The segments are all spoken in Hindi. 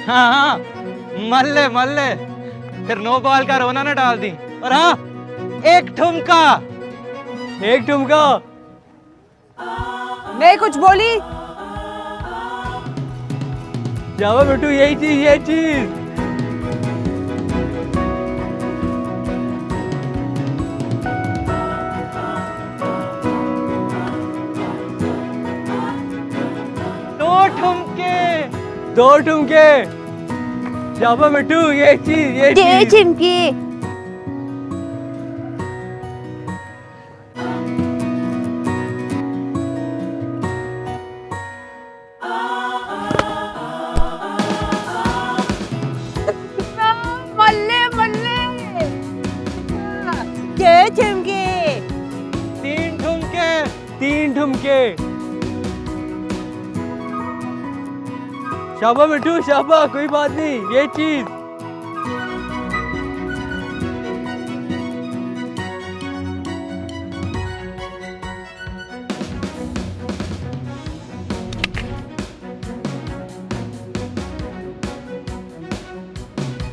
हाँ हाँ, मल ले, फिर नो बॉल का रोना ना डाल दी। और हाँ, एक ठुमका। एक ठुमका। मैं कुछ बोली? जावा बेटू, यही चीज, ये चीज। दो ठुमके। दो ठुमके। जावा बेटू, ये चीज, ये ये चीज। चिमकी। मल्ले मल्ले। ये चिमकी। तीन ठुमके। तीन ठुमके। शाबा बेटू शाबा, कोई बात नहीं, ये चीज।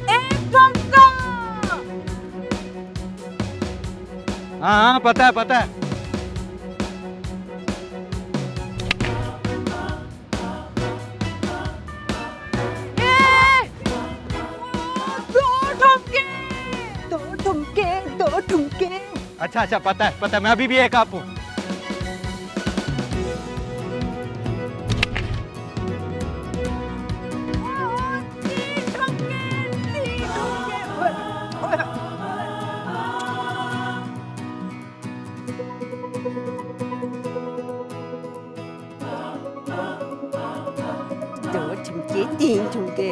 एक ठुमका। हाँ हाँ, पता है पता है। दो ठुमके। अच्छा अच्छा, पता है, मैं अभी भी एक आप हूँ। दो ठुमके, तीन ठुमके।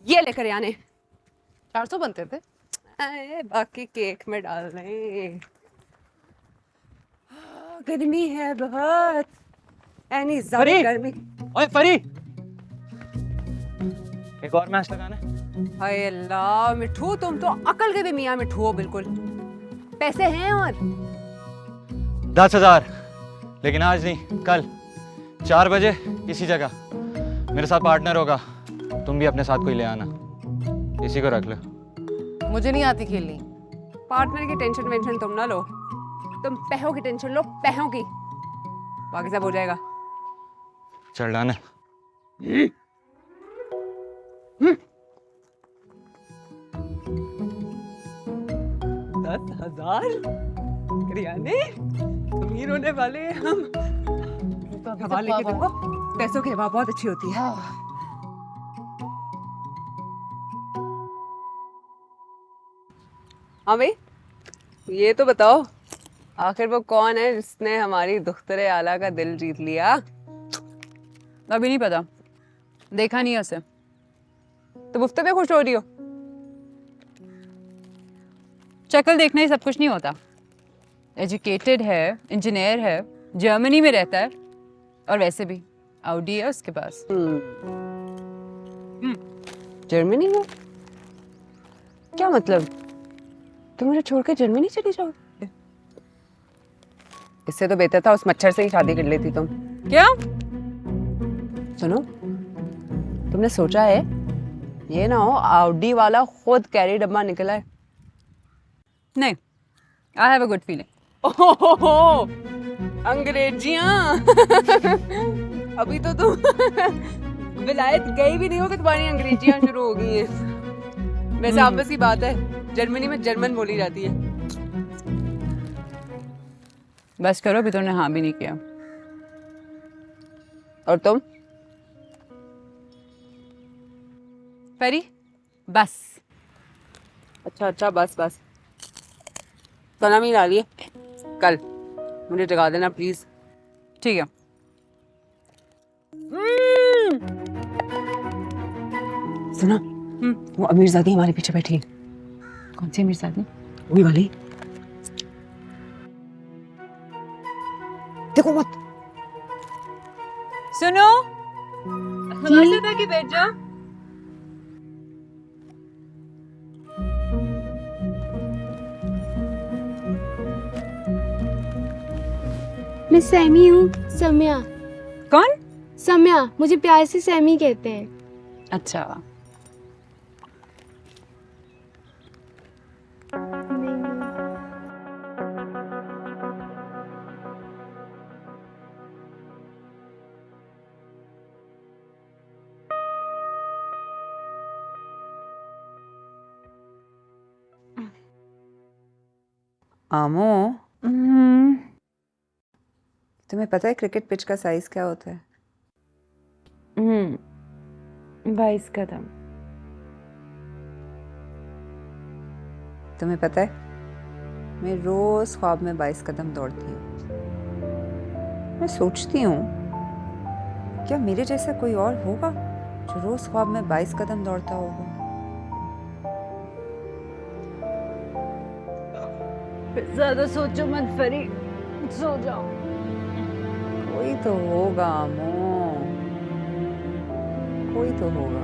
ये लेकर आने। 400 बनते थे। अरे बाकी केक में डाल दें। गर्मी है बहुत, ऐनी ज्यादा फरी! गर्मी। ओए फरी, एक और मैच लगाना है। हाय अल्लाह मिठू, तुम तो अकल के भी मियाँ मिठू हो बिल्कुल। पैसे हैं और 10,000, लेकिन आज नहीं, कल 4 बजे किसी जगह मेरे साथ पार्टनर होगा। तुम भी अपने साथ कोई ले आना, इसी को रख लो। मुझे नहीं आती खेलनी। पार्टनर की टेंशन वेंशन तुम ना लो, तुम पैसों की टेंशन लो, पैसों की। बाकी सब हो जाएगा। चल डाने। 10,000 करियाने, अमीर होने वाले हैं हम। हवा लेके देखो, पैसों की हवा बहुत अच्छी होती है। हाँ भाई, ये तो बताओ, आखिर वो कौन है जिसने हमारी दुख्तरे आला का दिल जीत लिया? अभी नहीं पता, देखा नहीं है उसे। तो मुफ्त में खुश हो रही हो? शक्ल देखना ही सब कुछ नहीं होता। एजुकेटेड है, इंजीनियर है, जर्मनी में रहता है, और वैसे भी ऑडी है उसके पास। जर्मनी में? क्या मतलब? तुम मुझे छोड़ के जर्मनी चली जाओ? इससे तो बेहतर था उस मच्छर से ही शादी कर लेती तुम। क्या? सुनो, तुमने सोचा है ये ना हो ऑडी वाला खुद कैरी डब्बा निकला है? नहीं, I have a good feeling. ओहो, अंग्रेजियां। अभी तो तुम विलायत गई भी नहीं हो तो तुम्हारी अंग्रेजियां शुरू हो गई हैं। वैसे आपस की बात है, जर्मनी में जर्मन बोली जाती है। बस करो, अभी तुमने हाँ भी नहीं किया। और तुम? परी, बस। अच्छा अच्छा, बस बस। सना भी ला लिए कल, मुझे जगा देना प्लीज। ठीक है। सुना, वो अमीरजादी हमारे पीछे बैठी है। कौन सी अमीरजादी? वही वाली। देखो मत। सुनो, हमारे साथ आके बैठ जाओ। मैं सैमी हूँ, सम्या। कौन? सम्या, मुझे प्यार से सैमी कहते हैं। अच्छा। आमो, तुम्हें पता है क्रिकेट पिच का साइज क्या होता है? 22 कदम। तुम्हें पता है मैं रोज ख्वाब में 22 कदम दौड़ती हूँ। मैं सोचती हूँ क्या मेरे जैसा कोई और होगा जो रोज ख्वाब में 22 कदम दौड़ता होगा? ज्यादा सोचो मत फरी, सो जाओ। कोई तो होगा अमो, कोई तो होगा।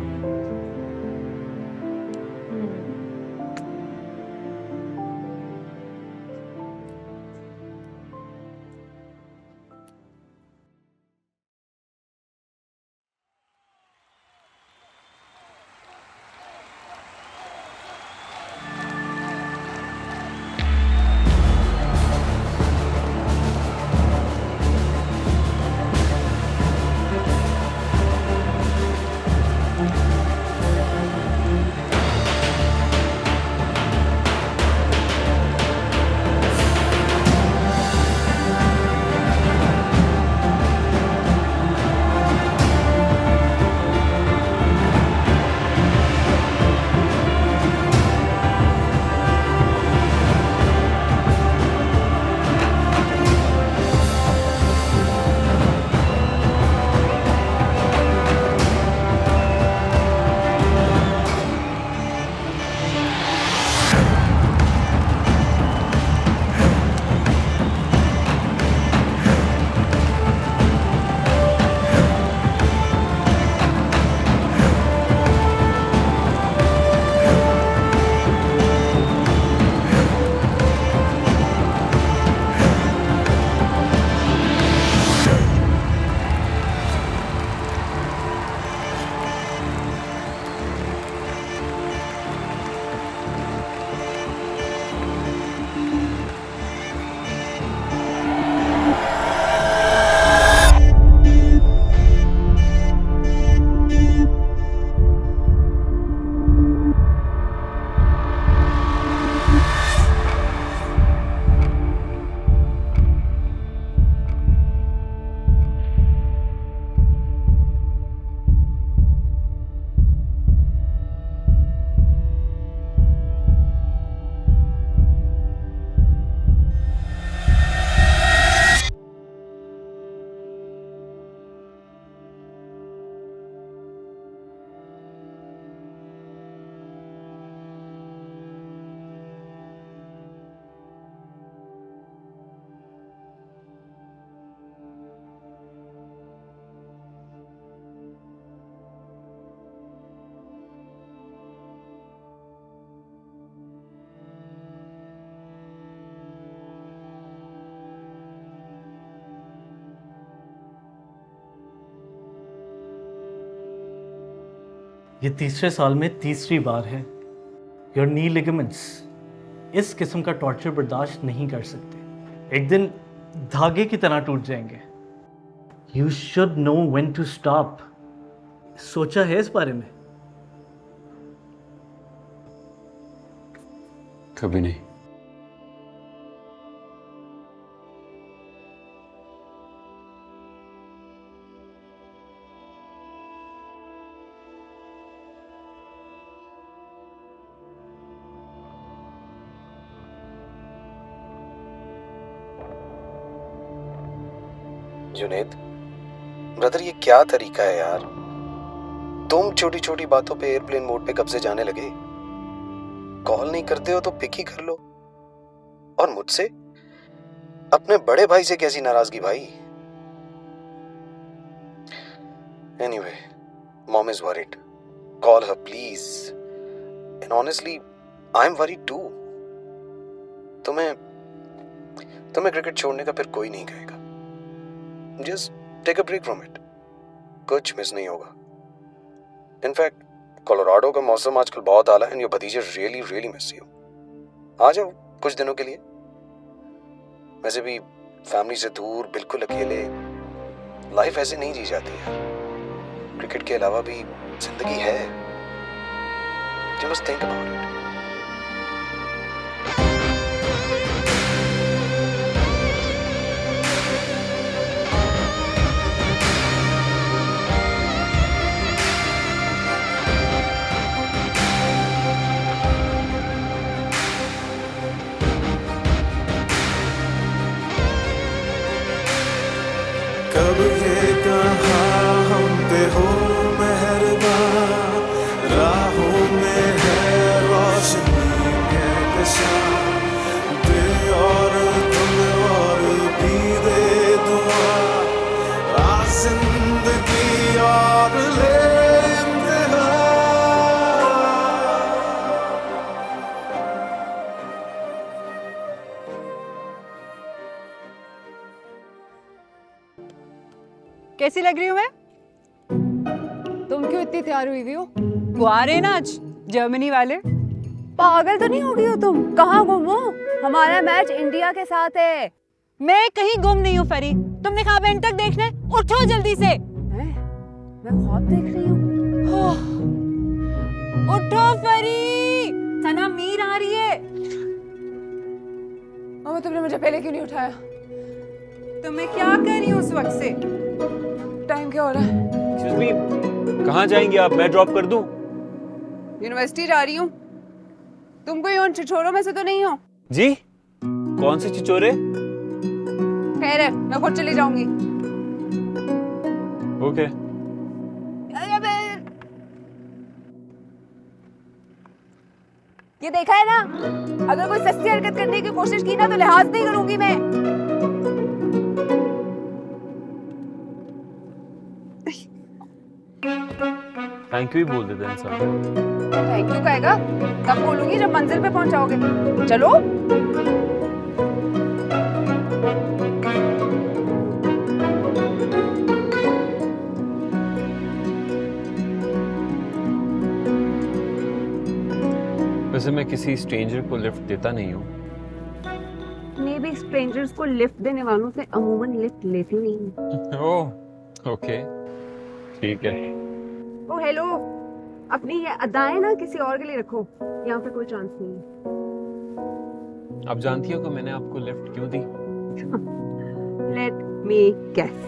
ये तीसरे साल में तीसरी बार है। योर नी लिगामेंट्स इस किस्म का टॉर्चर बर्दाश्त नहीं कर सकते, एक दिन धागे की तरह टूट जाएंगे। You should know when to stop. सोचा है इस बारे में? कभी नहीं। जुनेद ब्रदर, ये क्या तरीका है यार? तुम छोटी छोटी बातों पे एयरप्लेन मोड पे कब से जाने लगे? कॉल नहीं करते हो तो पिक ही कर लो। और मुझसे, अपने बड़े भाई से कैसी नाराजगी भाई? Anyway, mom is worried. Call her please. And honestly I am worried too. तुम्हें क्रिकेट छोड़ने का फिर कोई नहीं कहेगा। Just take a break from it. कुछ मिस नहीं होगा। इनफैक्ट कोलोराडो का मौसम आजकल बहुत आला है एंड योर भतीजे रियली रियली मिस यू। आ जाओ कुछ दिनों के लिए। वैसे भी फैमिली से दूर, बिल्कुल अकेले, लाइफ ऐसे नहीं जी जाती है। क्रिकेट के अलावा भी जिंदगी है। You must think about it. कब ये कहा हम पे हो मेहरबान, राहों में है रोशनी कहकशा, दे और तुम और भी दे दुआ, आ जिंदगी और ले इम्तिहान। कैसी लग रही हूँ मैं? तुम क्यों इतनी तैयार हुई हुई हो? वो आ रहे हैं ना आज जर्मनी वाले। पागल तो नहीं हो गई हो तुम? कहाँ गुम हो? हमारा मैच इंडिया के साथ है। मैं कहीं गुम नहीं हूँ फरी। तुमने कहा एंड तक देखना है? उठो जल्दी से। मैं ख्वाब देख रही हूँ। उठो फरी, सना मीर आ रही है। मामा, तुमने मुझे पहले क्यों नहीं उठाया? तो मैं क्या कर रही हूँ उस वक्त से? टाइम क्या हो रहा है? एक्सक्यूज मी, कहाँ जाएंगे आप? मैं ड्रॉप कर दूं? यूनिवर्सिटी जा रही हूँ। तुम कोई उन छिछोरों में से तो नहीं हो? जी? कौन से चिचोरे? खैर है, मैं खुद चली जाऊंगी। ओके। ये देखा है ना, अगर कोई सस्ती हरकत करने की कोशिश की ना तो लिहाज नहीं करूंगी मैं। थैंक यू ही बोल देते हैं इंसान। थैंक यू कहेगा तब बोलूंगी जब मंजिल पे पहुंचाओगे। चलो। वैसे मैं किसी स्ट्रेंजर को लिफ्ट देता नहीं हूँ। मैं भी स्ट्रेंजर्स को लिफ्ट देने वालों से अमूमन लिफ्ट लेती नहीं हूँ। ओह, ओके, ठीक है। ओ हेलो, अपनी ये अदाएं ना किसी और के लिए रखो, यहाँ पे कोई चांस नहीं है। आप जानती हो कि मैंने आपको लिफ्ट क्यों दी? Let me guess.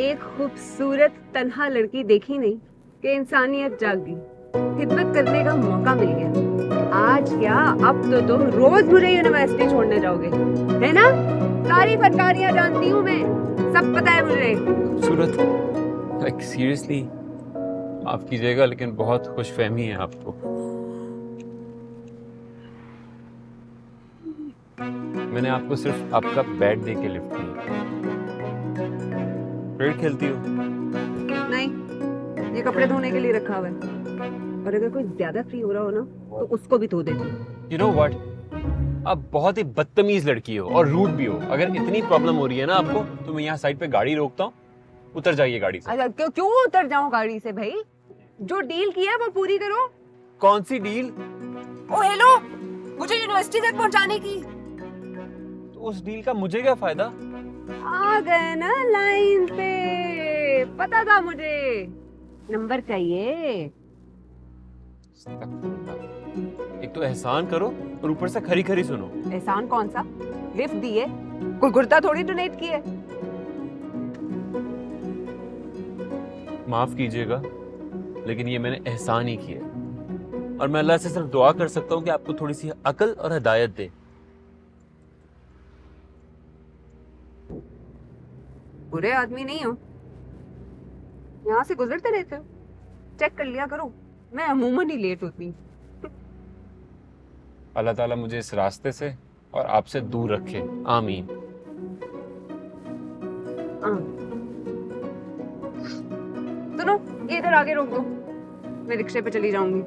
एक खूबसूरत तन्हा लड़की देखी नहीं कि इंसानियत जाग गई, खिदमत करने का मौका मिल गया। आज क्या, अब तो तुम रोज मुझे यूनिवर्सिटी छोड़ने जाओगे, है ना? सारी फटकारियां जानती हूँ मैं, सब पता है मुझे। खूबसूरत, लाइक सीरियसली आप कीजिएगा, लेकिन बहुत खुशफहमी है आपको। मैंने आपको सिर्फ आपका बैट दे के लिफ्ट की। क्रिकेट खेलती हो? नहीं, ये कपड़े धोने के लिए रखा हुआ है, और अगर कोई ज्यादा फ्री हो रहा हो ना तो उसको भी धो देती हूँ। You know what? आप बहुत ही बदतमीज लड़की हो और रूड भी हो। अगर इतनी प्रॉब्लम हो रही है ना आपको, तो मैं यहाँ साइड पे गाड़ी रोकता हूँ, उतर जाइए गाड़ी से। अच्छा, क्यों उतर जाऊं गाड़ी से भाई? जो डील किया है वो पूरी करो। कौन सी डील? ओ हेलो, मुझे यूनिवर्सिटी तक पहुंचाने की। तो उस डील का मुझे क्या फायदा? आ गए ना लाइन पे, पता था मुझे। नंबर चाहिए। एक तो एहसान करो और ऊपर से खरी खरी सुनो। एहसान कौन सा? लिफ्ट दी है, कोई गुर्दा थोड़ी डोनेट की है। माफ कीजिएगा, लेकिन ये मैंने एहसान ही किया और मैं अल्लाह से सिर्फ दुआ कर सकता हूँ कि आपको थोड़ी सी अकल और हिदायत दे। बुरे आदमी नहीं हो, यहाँ से गुजरते रहते हो, चेक कर लिया करो। मैं अमूमन ही लेट होती हूँ। अल्लाह ताला मुझे इस रास्ते से और आपसे दूर रखे, आमीन। सुनो, ये इधर आगे रोक दो, मैं रिक्शे पे चली जाऊंगी।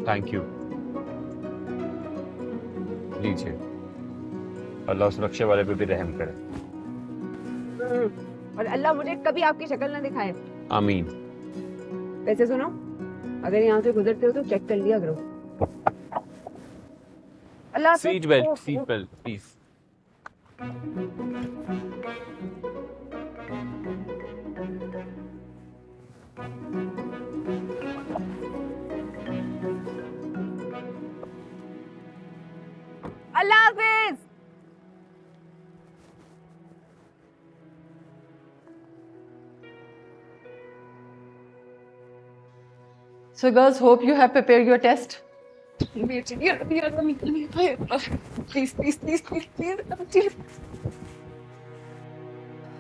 Thank you. लीजिए, अल्लाह उस रक्षे वाले पे भी रहम करे। और अल्लाह मुझे कभी आपकी शक्ल ना दिखाए। आमीन। वैसे सुनो, अगर यहाँ से गुजरते हो तो चेक कर लिया करो। अल्लाह सीट बेल्ट प्लीज। अल्लाह हाफिज। So girls, hope you have prepared your test.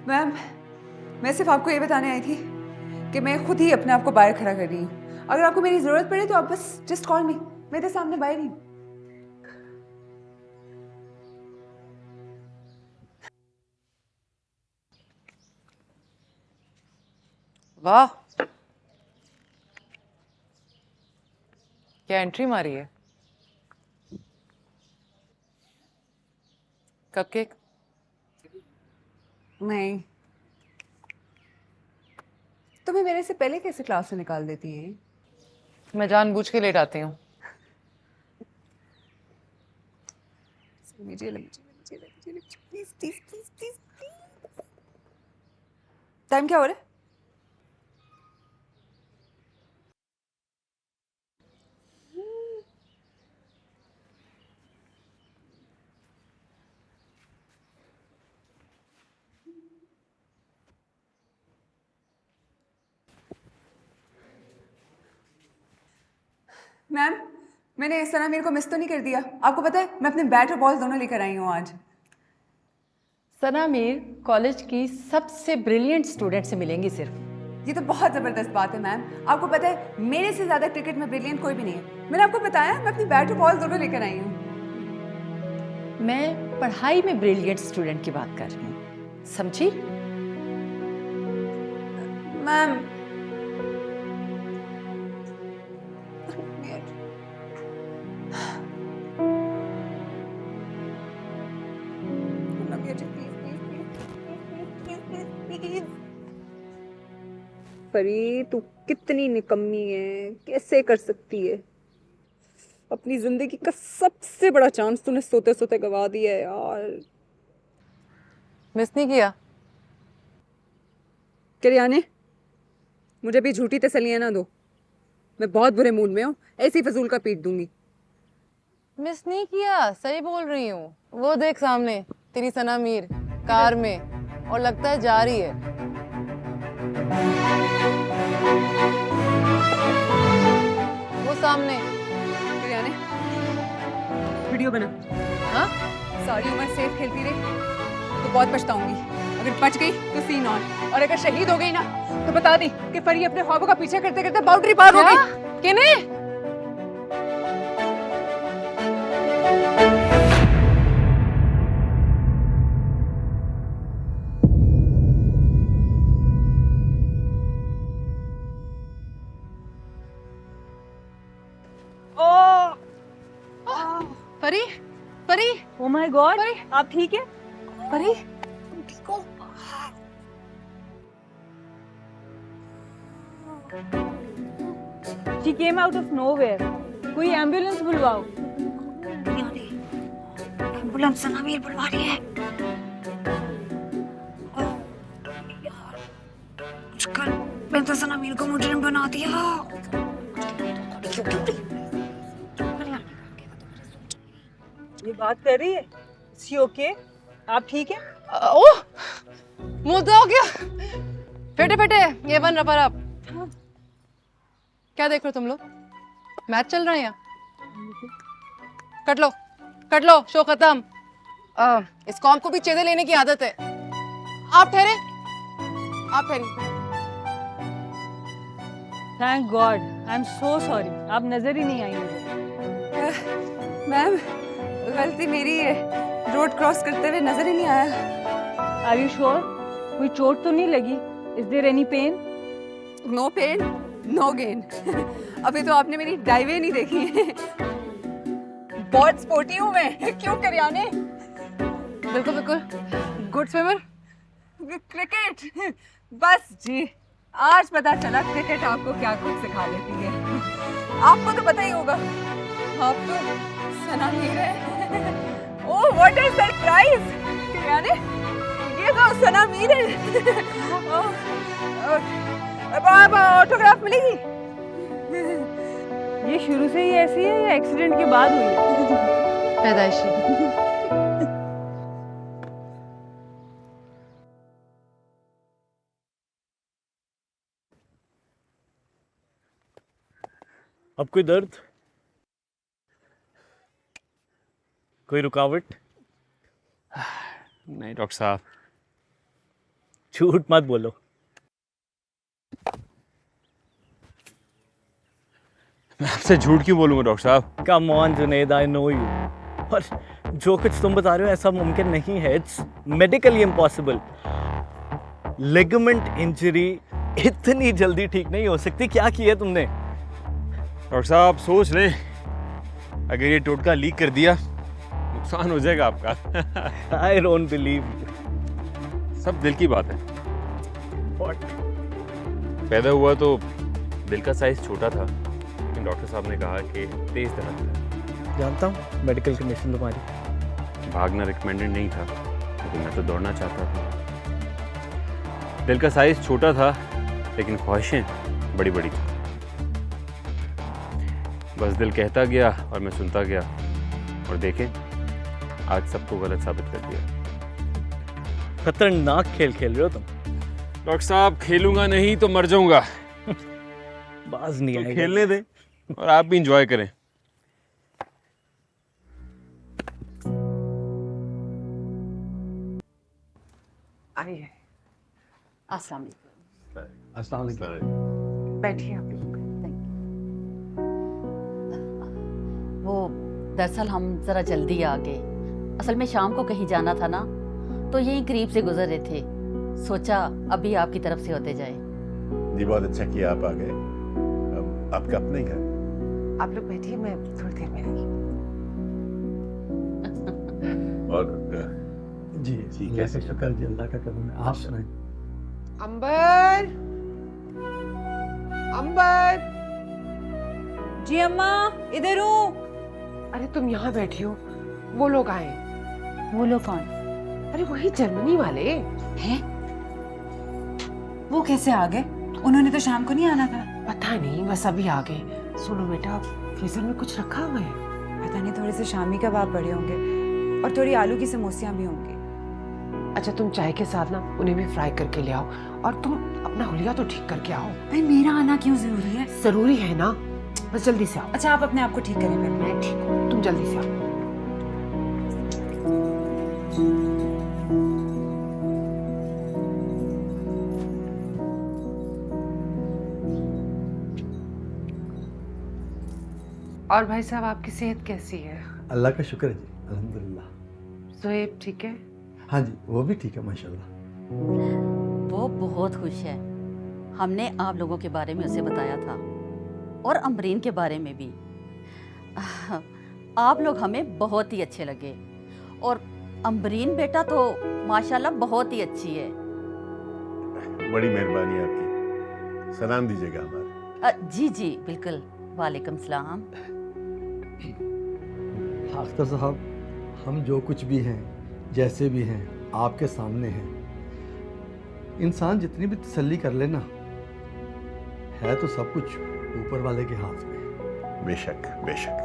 Ma'am, मैं सिर्फ आपको ये बताने आई थी कि मैं खुद ही अपने आप को बाहर खड़ा कर रही हूँ। अगर आपको मेरी ज़रूरत पड़े तो आप बस जस्ट कॉल मी, मैं तो सामने बाहर ही हूँ। वाह, क्या एंट्री मारी है। कपकेक? नहीं, तुम्हें मेरे से पहले कैसे क्लास से निकाल देती है? मैं जानबूझ के लेट आती हूँ। टाइम क्या हो रहा है? मैम, मैंने इस तरह मेरे को मिस तो नहीं कर दिया? आपको पता है मैं अपने बैट और बॉल दोनों लेकर आई हूँ आज। सना मीर कॉलेज की सबसे ब्रिलियंट स्टूडेंट से मिलेंगी सिर्फ। ये तो बहुत ज़बरदस्त बात है मैम। आपको पता है मेरे से ज़्यादा क्रिकेट में ब्रिलियंट कोई भी नहीं है। मैंने आपको बताया मैं अपनी बैट और बॉल दोनों लेकर आई हूँ। मैं पढ़ाई में ब्रिलियंट स्टूडेंट की बात कर रही हूँ, समझी? मैम, परी, तू कितनी निकम्मी है, कैसे कर सकती है? अपनी जिंदगी का सबसे बड़ा चांस तूने सोते सोते गवा दिया है यार। मिस नहीं किया? करियाने, मुझे भी झूठी तसल्लियां ना दो। मैं बहुत बुरे मूड में हूँ, ऐसी फजूल का पीट दूंगी। मिस नहीं किया, सही बोल रही हूँ। वो देख सामने तेरी सना मीर कार में, और लगता है जा रही है। वो सामने। करियाने, वीडियो बना। हाँ? सारी उम्र सेफ खेलती रही तो बहुत पछताऊंगी। अगर बच गई तो सीन और अगर शहीद हो गई ना तो बता दी कि परी अपने ख्वाबों का पीछा करते करते बाउंड्री पार होगी। किने? परी, परी, ओह माय गॉड, आप ठीक है? परी, ठीक हो? She came out of nowhere. कोई एम्बुलेंस बुलवाओ। एम्बुलेंस सनामीर बुलवा रही है। आजकल मैंने तो सनामीर को मुजरिम बना दिया। ये बात कर रही है। सी ओके? आप ठीक है? ओह मुद्दा हो गया। फेटे फेटे ये बन रबर अप। क्या देख रहे हो तुम लोग? मैच चल रहा है यहाँ। कट लो शो खत्म। इस कॉम को भी चेदे लेने की आदत है। आप ठहरे। Thank God. I am so sorry. आप नजर ही नहीं आई मुझे। मैम गलती मेरी है, रोड क्रॉस करते हुए नजर ही नहीं आया। Are you sure? कोई चोट तो नहीं लगी? Is there any pain? No pain no gain. अभी तो आपने मेरी डाइवे नहीं देखी है। बहुत स्पोर्टी हूँ मैं। क्यों करियाने? बिल्कुल गुड स्विमर। क्रिकेट बस जी, आज पता चला क्रिकेट आपको क्या कुछ सिखा देती है। आपको तो पता ही होगा, आप तो सनामीर है। Oh what a surprise. यानी ये तो सनामीर है। अब ऑटोग्राफ मिलेगी? ये शुरू से ही ऐसी है या एक्सीडेंट के बाद हुई है? पैदाइशी। अब कोई दर्द, कोई रुकावट? नहीं डॉक्टर साहब। झूठ मत बोलो। मैं आपसे झूठ क्यों बोलूंगा डॉक्टर साहब? Come on Junaid, I know you. और जो कुछ तुम बता रहे हो ऐसा मुमकिन नहीं है। It's medically impossible. Ligament injury इतनी जल्दी ठीक नहीं हो सकती। क्या किया तुमने? डॉक्टर साहब सोच रहे, अगर ये टोटका लीक कर दिया नुकसान हो जाएगा आपका। I don't believe. सब दिल की बात है। What? पैदा हुआ तो दिल का साइज छोटा था, लेकिन डॉक्टर साहब ने कहा कि तेज दर्द है। जानता हूँ मेडिकल कंडीशन तुम्हारी। भागना रिकमेंडेड नहीं था, लेकिन मैं तो दौड़ना चाहता था। दिल का साइज छोटा था, लेकिन ख्वाहिशें बड़ी बड़ी थी। बस दिल कहता गया और मैं सुनता गया, और देखें आज सबको गलत साबित कर दिया। खतरनाक खेल खेल रहे हो तुम। डॉक्टर साहब खेलूंगा नहीं तो मर जाऊंगा। बाज नहीं तो आएगा। खेलने दें और आप भी इंजॉय करें। आइए अस्सलाम बैठिए आप लोग। वो दरअसल हम ज़रा जल्दी आ गए। असल में शाम को कहीं जाना था ना, तो यहीं करीब से गुजर रहे थे। सोचा अभी आपकी तरफ से होते जाए। जी बहुत अच्छा किया आप आ गए। अब आपका अपना ही घर। आप लोग बैठिए, मैं थोड़ी देर में आई। और जी जी कैसे शुक्र जी, अल्लाह का करम है। आप सुनाएं। अंबर अंबर। जी अम्मा इधर हूँ। अरे तुम यहाँ बैठी हो, वो लोग आए। वो लोग कौन? अरे वही जर्मनी वाले हैं? वो कैसे आ गए? उन्होंने तो शाम को नहीं आना था। पता नहीं, बस अभी आ गए। सुनो बेटा, फ्रीजर में कुछ रखा हुआ है। पता नहीं, थोड़े से शामी कबाब पड़े होंगे और थोड़ी आलू की समोसियां भी होंगी। अच्छा तुम चाय के साथ ना उन्हें भी फ्राई करके ले आओ, और तुम अपना हुलिया तो ठीक करके आओ। भाई मेरा आना क्यों जरूरी है? जरूरी है ना, बस जल्दी से आओ। अच्छा आप अपने आप को ठीक करें। मैं ठीक हूँ, तुम जल्दी से आओ। और भाई साहब आपकी सेहत कैसी है? अल्लाह का शुक्र है जी, अल्हम्दुलिल्लाह। सुहेब ठीक है? हाँ जी वो भी ठीक है माशाल्लाह। वो बहुत खुश है। हमने आप लोगों के बारे में उसे बताया था, और अमरीन के बारे में भी। आप लोग हमें बहुत ही अच्छे लगे, और अमरीन बेटा तो माशाल्लाह बहुत ही अच्छी है। बड़ी मेहरबानी आपकी। सलाम दीजिएगा हमारा। जी जी बिल्कुल। वालेकुम सलाम। अख्तर साहब, हम जो कुछ भी हैं, जैसे भी हैं, आपके सामने हैं। इंसान जितनी भी तसल्ली कर लेना, है तो सब कुछ ऊपर वाले के हाथ में। बेशक बेशक।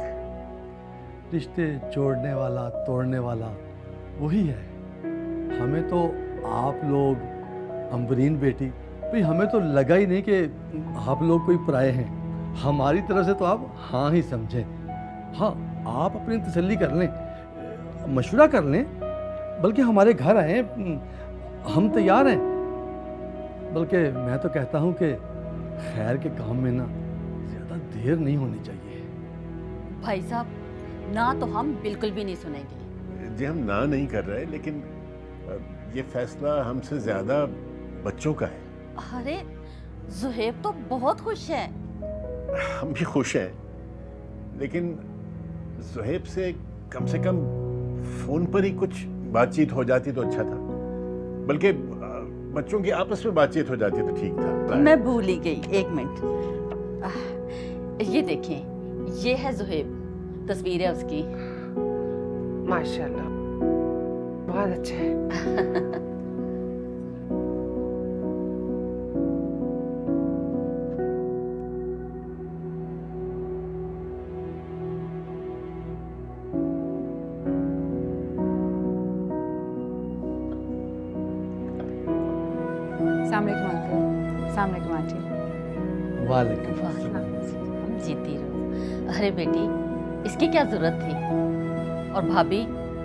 रिश्ते जोड़ने वाला, तोड़ने वाला वही है। हमें तो आप लोग, अम्बरीन बेटी, भाई हमें तो लगा ही नहीं कि आप लोग कोई पराए हैं। हमारी तरफ से तो आप हाँ ही समझें। हाँ, आप अपनी तसल्ली कर लें, मशवरा कर लें, बल्कि हमारे घर आए, हम तैयार हैं। बल्कि मैं तो कहता हूँ कि खैर के काम में ना ज़्यादा देर नहीं होनी चाहिए। भाई साहब, ना तो हम बिल्कुल भी नहीं सुनेंगे। जी, हम ना नहीं कर रहे, लेकिन ये फैसला हमसे ज़्यादा बच्चों का है। अरे जुहेब तो बहुत खुश है। हम भी खुश हैं, लेकिन जुहेब से कम फोन पर ही कुछ बातचीत हो जाती तो अच्छा था। बल्कि बच्चों की आपस में बातचीत हो जाती तो ठीक था। मैं भूल ही गई, एक मिनट। ये देखें, ये है जुहेब, तस्वीर है उसकी। माशाल्लाह, बहुत अच्छा है। अस्सलामुअलैकुम अंकल। अस्सलामुअलैकुम आंटी। वालेकुम हम जीती रहो। अरे बेटी, इसकी क्या जरूरत थी? और भाभी,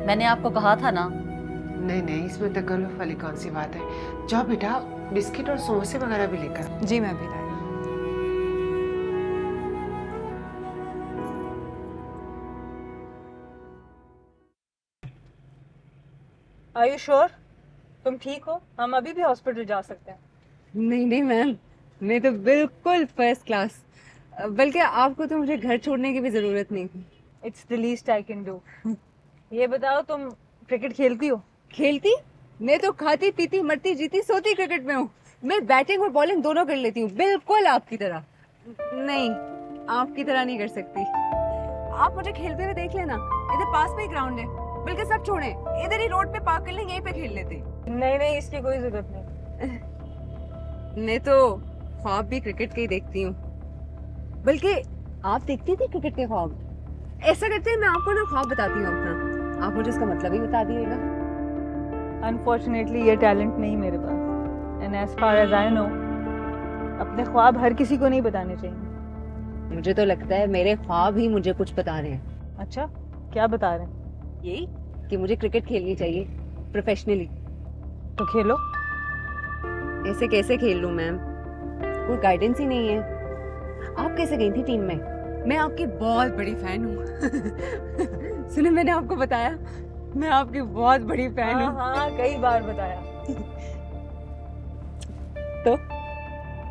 मैंने आपको कहा था ना। नहीं नहीं, इसमें तकल्लुफ वाली कौन सी बात है। जाओ बेटा, बिस्किट और समोसे वगैरह भी लेकर। जी मैं भी लाई। Are you sure? तुम ठीक हो? हम अभी भी हॉस्पिटल जा सकते हैं। नहीं नहीं मैम, मैं तो बिल्कुल फर्स्ट क्लास। बल्कि आपको तो मुझे घर छोड़ने की भी जरूरत नहीं थी। It's the least I can do. ये बताओ, तुम क्रिकेट खेलती हो? खेलती? मैं तो खाती पीती मरती जीती सोती क्रिकेट में हूँ। मैं बैटिंग और बॉलिंग दोनों कर लेती हूँ, बिल्कुल आपकी तरह। नहीं, आपकी तरह नहीं कर सकती। आप मुझे खेलते हुए देख लेना, इधर पास में ही ग्राउंड है। बल्कि सब छोड़े, इधर ही रोड पे पार्क कर लेंगे, यहीं पे खेल लेते। नहीं नहीं, इसकी कोई जरूरत नहीं। मैं तो ख्वाब भी क्रिकेट के ही देखती हूँ। बल्कि आप देखती थी क्रिकेट के ख्वाब? ऐसा करते हैं, मैं आपको ना ख्वाब बताती हूँ अपना, आप मुझे इसका मतलब ही बता दिएगा। अनफॉर्चुनेटली ये टैलेंट नहीं मेरे पास। And as far as I know, अपने ख्वाब हर किसी को नहीं बताने चाहिए। मुझे तो लगता है मेरे ख्वाब ही मुझे कुछ बता रहे हैं। अच्छा, क्या बता रहे हैं? यही कि मुझे क्रिकेट खेलनी चाहिए प्रोफेशनली। तो खेलो। ऐसे कैसे खेल लूं मैम? कोई गाइडेंस ही नहीं है। आप कैसे गई थी टीम में? मैं आपकी बहुत बड़ी फैन हूँ। सुनो, मैंने आपको बताया मैं आपकी बहुत बड़ी फैन हूँ। हाँ, कई बार बताया।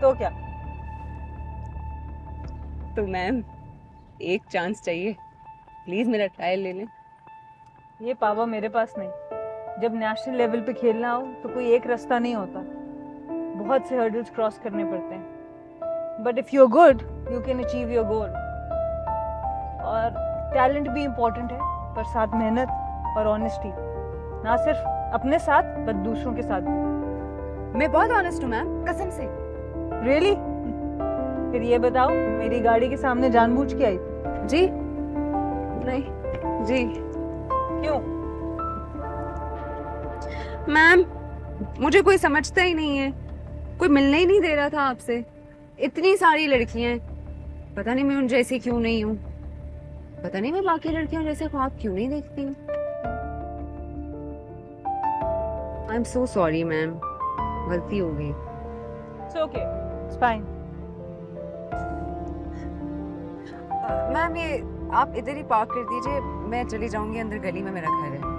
तो क्या? तो मैम, एक चांस चाहिए, प्लीज मेरा ट्रायल ले लें। ये पावर मेरे पास नहीं। जब नेशनल लेवल पे खेलना हो तो कोई एक रास्ता नहीं होता, बहुत से हर्डल्स क्रॉस करने पड़ते हैं। But if you are good, you can achieve your goal. और टैलेंट भी इम्पोर्टेंट है, पर साथ मेहनत और ऑनेस्टी, ना सिर्फ अपने साथ बट दूसरों के साथ भी। मैं बहुत ऑनेस्ट हूँ मैम, कसम से। रियली? फिर ये बताओ, मेरी गाड़ी के सामने जानबूझ के आई थी? जी नहीं जी। क्यों? मैम, मुझे कोई समझता ही नहीं है, कोई मिलने ही नहीं दे रहा था आपसे। इतनी सारी लड़कियां हैं, पता नहीं मैं उन जैसी क्यों नहीं हूँ, पता नहीं मैं बाकी लड़कियों जैसे ख्वाब क्यों नहीं देखती हूँ। I am so sorry ma'am, गलती हो गई। It's okay, it's fine. Ma'am, ये आप इधर ही पार्क कर दीजिए, मैं चली जाऊंगी अंदर, गली में मेरा घर है।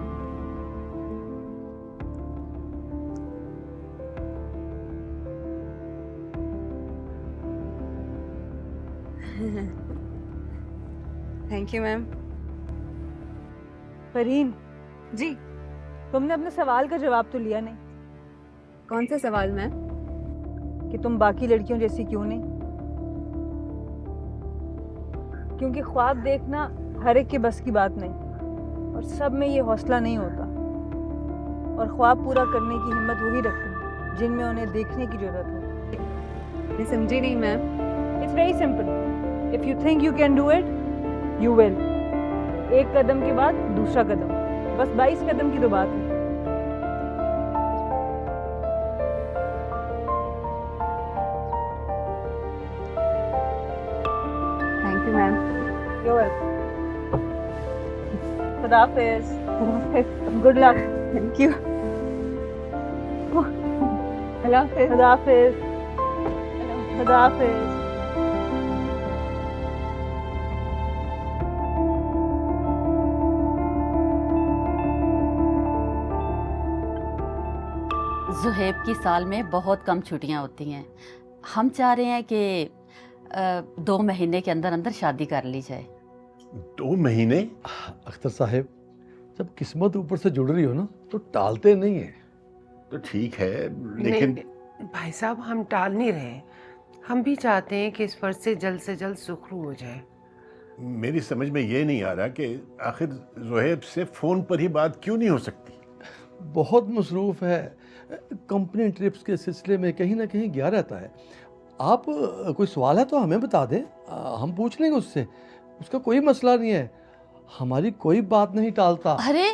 Thank you ma'am. Farheen ji, तुमने अपने सवाल का जवाब तो लिया नहीं। कौन सा सवाल मैम? कि तुम बाकी लड़कियों जैसी क्यों नहीं? क्योंकि ख्वाब देखना हर एक के बस की बात नहीं, और सब में ये हौसला नहीं होता। और ख्वाब पूरा करने की हिम्मत वही रखते हैं जिनमें उन्हें देखने की जरूरत हो। मैं समझी नहीं ma'am. It's very simple, if you think you can do it you will. एक कदम के बाद दूसरा कदम, बस 22 कदम की तो बात है। Thank you ma'am. You're welcome. खुदा हाफिज। Good luck. Thank you. खुदा हाफिज। खुदा हाफिज। खुदा हाफिज। ज़ुहैब की साल में बहुत कम छुट्टियां होती हैं। हम चाह रहे हैं कि 2 महीने के अंदर अंदर शादी कर ली जाए। 2 महीने? अख्तर साहब, जब किस्मत ऊपर से जुड़ रही हो ना तो टालते नहीं है। तो ठीक है, लेकिन भाई साहब हम टाल नहीं रहे, हम भी चाहते हैं कि इस फर्ज से जल्द सुखरू हो जाए। मेरी समझ में ये नहीं आ रहा कि आखिर ज़ुहैब से फ़ोन पर ही बात क्यों नहीं हो सकती। बहुत मसरूफ़ है, कंपनी ट्रिप्स के सिलसिले में कहीं ना कहीं गया रहता है। आप कोई सवाल है तो हमें बता दें, हम पूछ लेंगे उससे, उसका कोई मसला नहीं है, हमारी कोई बात नहीं टालता। अरे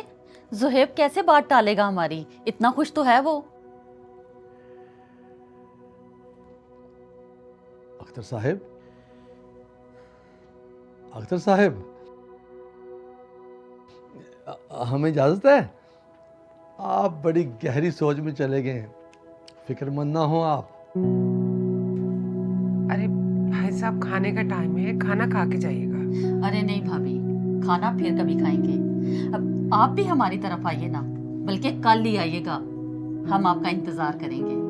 ज़ुहैब कैसे बात टालेगा हमारी, इतना खुश तो है वो। अख्तर साहब, अख्तर साहब, हमें इजाज़त है? आप बड़ी गहरी सोच में चले गए हैं, फिक्रमंद ना हो आप। अरे भाई साहब खाने का टाइम है, खाना खा के जाइएगा। अरे नहीं भाभी, खाना फिर कभी खाएंगे। अब आप भी हमारी तरफ आइए ना, बल्कि कल ही आइएगा, हम आपका इंतजार करेंगे।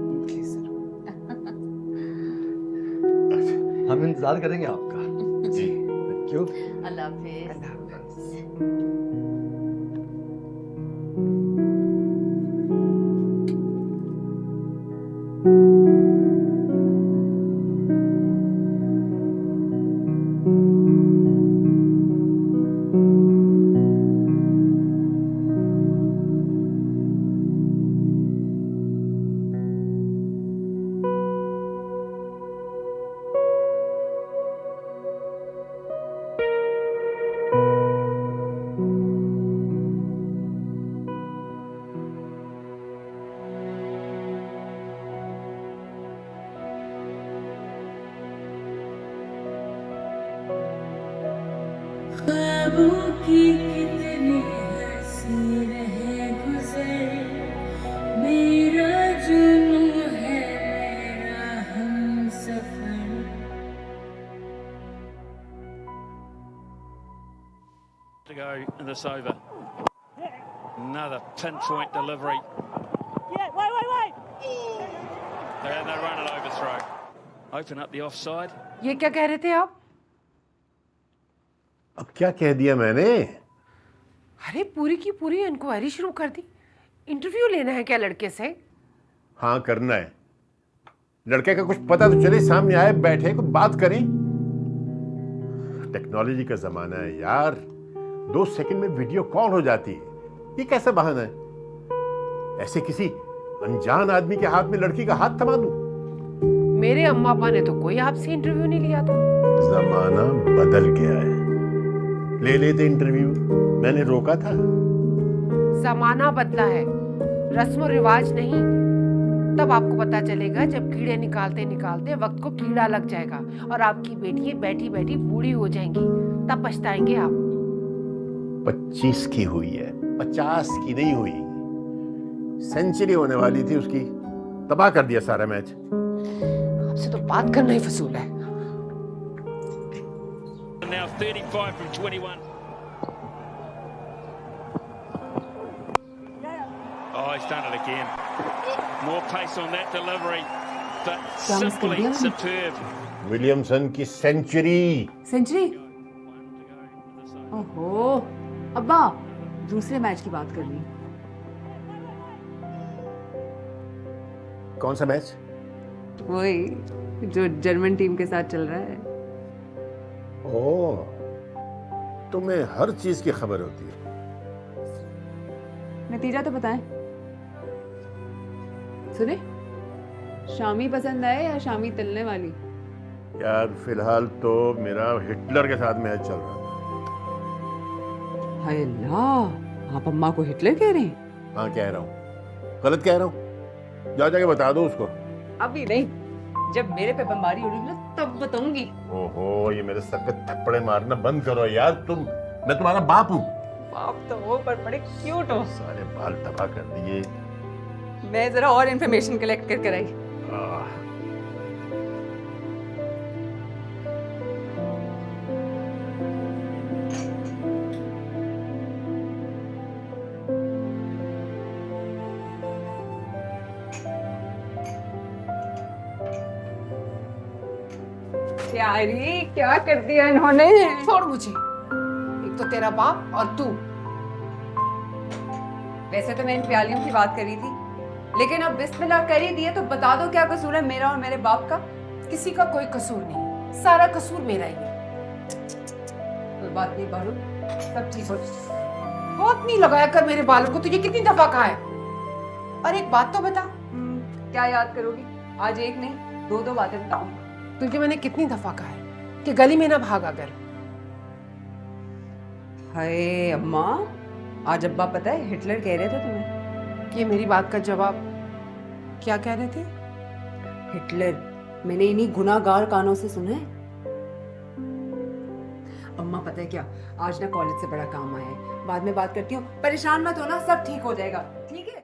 हम इंतजार करेंगे आपका। जी थैंक यू। अल्लाह हाफिज। ख्वाबों की कितनी हंसी रहे गुजर, मेरा जुनून है मेरा Humsafar. To go in this over. Another pinpoint delivery. Yeah, wait. And they run it overthrow. Open up the offside. ये क्या कह रहे थे आप? अब क्या कह दिया मैंने? अरे पूरी की पूरी इंक्वायरी शुरू कर दी। इंटरव्यू लेना है क्या लड़के से? हाँ करना है। लड़के का कुछ पता तो चले, सामने आए बैठे कुछ बात करें। टेक्नोलॉजी का जमाना है यार, 2 सेकंड में वीडियो कॉल हो जाती है। ये कैसा बहाना है? ऐसे किसी अनजान आदमी के हाथ में लड़की का हाथ थमा दूं? मेरे अम्मा अब्बा ने तो कोई आपसे इंटरव्यू नहीं लिया था। जमाना बदल गया है, ले लेते इंटरव्यू, मैंने रोका था। जमाना बदला है, रस्म रिवाज नहीं। तब आपको पता चलेगा जब कीड़े निकालते निकालते वक्त को कीड़ा लग जाएगा और आपकी बेटी बैठी बैठी बूढ़ी हो जाएंगी, तब पछताएंगे आप। 25 की हुई है, 50 की नहीं हुई। सेंचुरी होने वाली थी उसकी, तबाह कर दिया सारा मैच। आपसे तो बात करना ही फसूल है। Now 35 from 21. Oh, he's done it again. More pace on that delivery, but simply superb. Williamson की सेंचुरी। सेंचुरी? ओहो, अब्बा दूसरे मैच की बात कर ली। कौन सा मैच? वही जो जर्मन टीम के साथ चल रहा है। ओह, तुम्हें हर चीज की खबर होती है। नतीजा तो बताएं। सुने, शामी पसंद आए या शामी तलने वाली? यार फिलहाल तो मेरा हिटलर के साथ मैच चल रहा था। हाय अल्लाह, आप अम्मा को हिटलर कह रहे हैं? हाँ कह रहा हूँ, गलत कह रहा हूँ? जाओ जाके बता दो उसको। अभी नहीं, जब मेरे पे बमबारी हो रही ना तब बताऊंगी। ओहो, ये मेरे सर पे थप्पड़े मारना बंद करो यार। मैं तुम्हारा बाप हूँ। बाप तो हो पर बड़े क्यूट हो। सारे बाल तबाह कर दिए। मैं जरा और इन्फॉर्मेशन कलेक्ट करके आई। यारी क्या कर दिया इन्होंने? छोड़ मुझे, एक तो तेरा बाप और तू। वैसे तो मैं इन प्यालियों की बात करी थी, लेकिन अब बिस्मिल्लाह कर ही दिए तो बता दो क्या कसूर है मेरा और मेरे बाप का? किसी का कोई कसूर नहीं, सारा कसूर मेरा ही है। कोई बात नहीं बारू, सब ठीक हो। बहुत नहीं लगाया कर मेरे बालों को, तुझे कितनी दफा कहा है? और एक बात तो बता। क्या याद करोगी? आज एक नहीं, दो बातें बताऊंगा। तुझे मैंने कितनी दफा कहा है कि गली में ना भागा कर। हाय अम्मा, आज अब्बा पता है हिटलर कह रहे थे तुम्हें। ये मेरी बात का जवाब क्या कह रहे थे? हिटलर मैंने इन्हीं गुनाहगार कानों से सुना है। अम्मा पता है क्या, आज ना कॉलेज से बड़ा काम आया है, बाद में बात करती हूँ। परेशान मत होना, सब ठीक हो जाएगा, ठीक है?